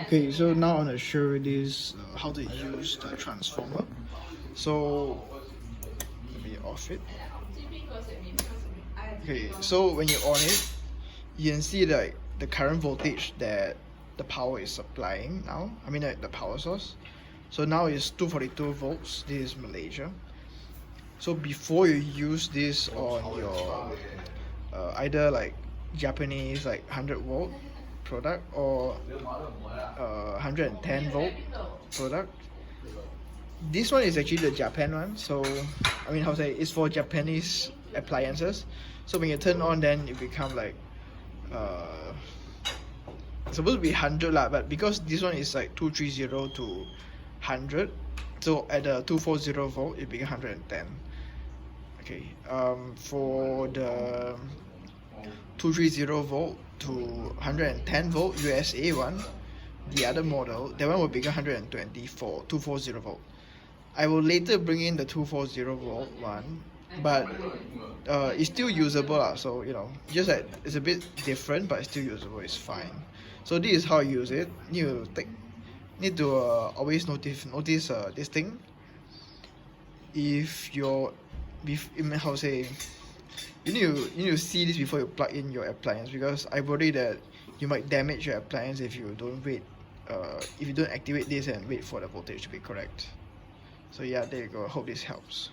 Okay, so now I'm gonna show you this how to use the transformer. So let me off it. Okay, so when you on it, you can see like the current voltage that the power is supplying now. I mean like the power source. So now it's 242 volts. This is Malaysia. So before you use this on your either like Japanese like 100 volt product or 110 volt product, this one is actually the Japan one. So I mean, how to say, it's for Japanese appliances. So when you turn on, then it become like it's supposed to be 100 lah, but because this one is like 230 to 100, so at the 240 volt it become 110. Okay, for the 230 volt to 110 volt USA one, the other model, that one will become 120 for 240 volt. I will later bring in the 240 volt one, but it's still usable lah. So you know, just that it's a bit different, but it's still usable. It's fine. So this is how I use it. Need to always notice this thing. If you're, how to say, you need to see this before you plug in your appliance, because I worry that you might damage your appliance if you don't if you don't activate this and wait for the voltage to be correct. So yeah, there you go. Hope this helps.